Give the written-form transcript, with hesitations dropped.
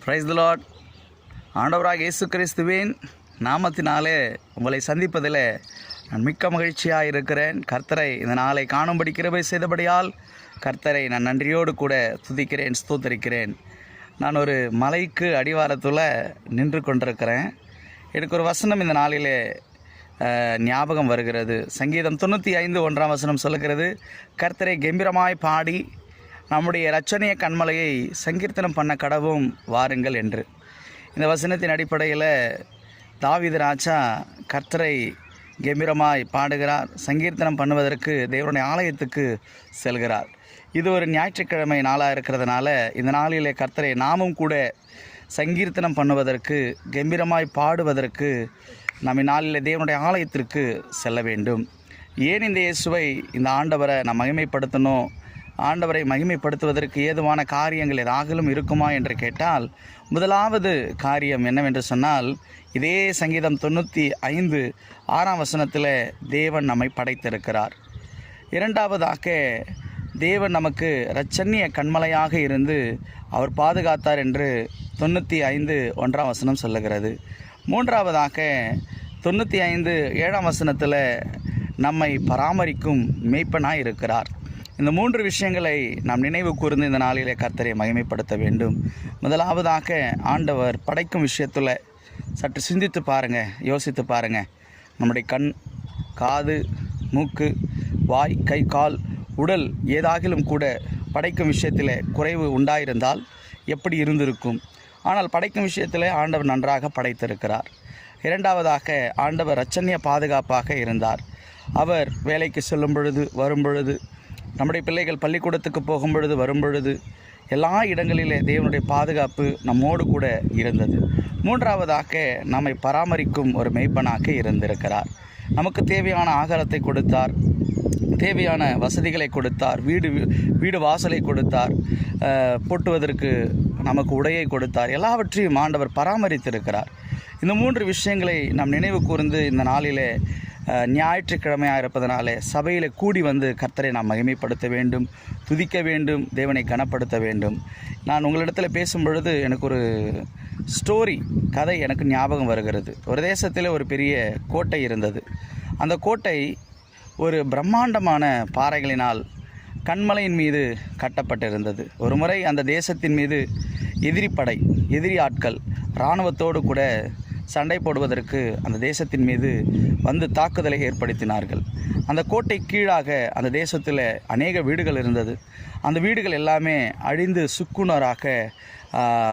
Praise the Lord. ஆண்டவராக இயேசு கிறிஸ்துவின் நாமத்தினாலே உங்களை சந்திப்பதில் நான் மிக்க மகிழ்ச்சியாக இருக்கிறேன். கர்த்தரை இந்த நாளை காணும்படி கிருபை செய்தபடியால் கர்த்தரை நான் நன்றியோடு கூட துதிக்கிறேன், ஸ்தோத்தரிக்கிறேன். நான் ஒரு மலைக்கு அடிவாரத்தில் நின்று கொண்டிருக்கிறேன். எனக்கு ஒரு வசனம் இந்த நாளிலே ஞாபகம் வருகிறது. சங்கீதம் 95:1 சொல்லுகிறது, கர்த்தரை கம்பீரமாய் பாடி நம்முடைய இரட்சணிய கண்மலையை சங்கீர்த்தனம் பண்ண கடவும் வாருங்கள் என்று. இந்த வசனத்தின் அடிப்படையில் தாவீது ராஜா கர்த்தரை கம்பீரமாய் பாடுகிறார். சங்கீர்த்தனம் பண்ணுவதற்கு தேவனுடைய ஆலயத்துக்கு செல்கிறார். இது ஒரு ஞாயிற்றுக்கிழமை நாளாக இருக்கிறதுனால இந்த நாளிலே கர்த்தரை நாமும் கூட சங்கீர்த்தனம் பண்ணுவதற்கு, கம்பீரமாய் பாடுவதற்கு நம்ம நாளில் தேவனுடைய ஆலயத்திற்கு செல்ல வேண்டும். ஏன் இந்த இயேசுவை, இந்த ஆண்டவரை நாம் மகிமைப்படுத்தணும், ஆண்டவரை மகிமைப்படுத்துவதற்கு ஏதுவான காரியங்கள் ஏதாகலும் இருக்குமா என்று கேட்டால், முதலாவது காரியம் என்னவென்று சொன்னால், இதே சங்கீதம் 95:6 தேவன் நம்மை படைத்திருக்கிறார். இரண்டாவதாக, தேவன் நமக்கு இரட்சணிய கண்மலையாக இருந்து அவர் பாதுகாத்தார் என்று 95:1 சொல்லுகிறது. மூன்றாவதாக 95:7 நம்மை பராமரிக்கும் மேய்ப்பனாய் இருக்கிறார். இந்த 3 விஷயங்களை நாம் நினைவு கூர்ந்து இந்த நாளிலே கர்த்தரை மகிமைப்படுத்த வேண்டும். முதலாவதாக, ஆண்டவர் படைக்கும் விஷயத்தில் சற்று சிந்தித்து பாருங்கள், யோசித்து பாருங்கள். நம்முடைய கண், காது, மூக்கு, வாய், கை, கால், உடல் ஏதாகிலும் கூட படைக்கும் விஷயத்தில் குறைவு உண்டாயிருந்தால் எப்படி இருந்திருக்கும்? ஆனால் படைக்கும் விஷயத்தில் ஆண்டவர் நன்றாக படைத்திருக்கிறார். இரண்டாவதாக, ஆண்டவர் இரட்சணிய பாதுகாப்பாக இருந்தார். அவர் வேலைக்கு செல்லும் பொழுது, வரும் பொழுது, நம்முடைய பிள்ளைகள் பள்ளிக்கூடத்துக்கு போகும் பொழுது, வரும் பொழுது, எல்லா இடங்களிலே தேவனுடைய பாதுகாப்பு நம்மோடு கூட இருந்தது. மூன்றாவதாக, நம்மை பராமரிக்கும் ஒரு மேய்ப்பனாக இருந்திருக்கிறார். நமக்கு தேவையான ஆகாரத்தை கொடுத்தார், தேவையான வசதிகளை கொடுத்தார், வீடு வாசலை கொடுத்தார், போட்டுவதற்கு நமக்கு உடையை கொடுத்தார். எல்லாவற்றையும் ஆண்டவர் பராமரித்திருக்கிறார். இந்த 3 விஷயங்களை நாம் நினைவு கூர்ந்து இந்த நாளிலே ஞாயிற்றுக்கிழமையாக இருப்பதனாலே சபையில் கூடி வந்து கர்த்தரை நாம் மகிமைப்படுத்த வேண்டும், துதிக்க வேண்டும், தேவனை கனப்படுத்த வேண்டும். நான் உங்களிடத்தில் பேசும் பொழுது எனக்கு ஒரு கதை எனக்கு ஞாபகம் வருகிறது. ஒரு தேசத்தில் ஒரு பெரிய கோட்டை இருந்தது. அந்த கோட்டை ஒரு பிரம்மாண்டமான பாறைகளினால் கண்மலையின் மீது கட்டப்பட்டிருந்தது. ஒரு முறை அந்த தேசத்தின் மீது எதிரி ஆட்கள் இராணுவத்தோடு கூட சண்டை போடுவதற்கு அந்த தேசத்தின் மீது வந்து தாக்குதலை ஏற்படுத்தினார்கள். அந்த கோட்டை கீழாக அந்த தேசத்தில் அநேக வீடுகள் இருந்தது. அந்த வீடுகள் எல்லாமே அழிந்து சுக்குநராக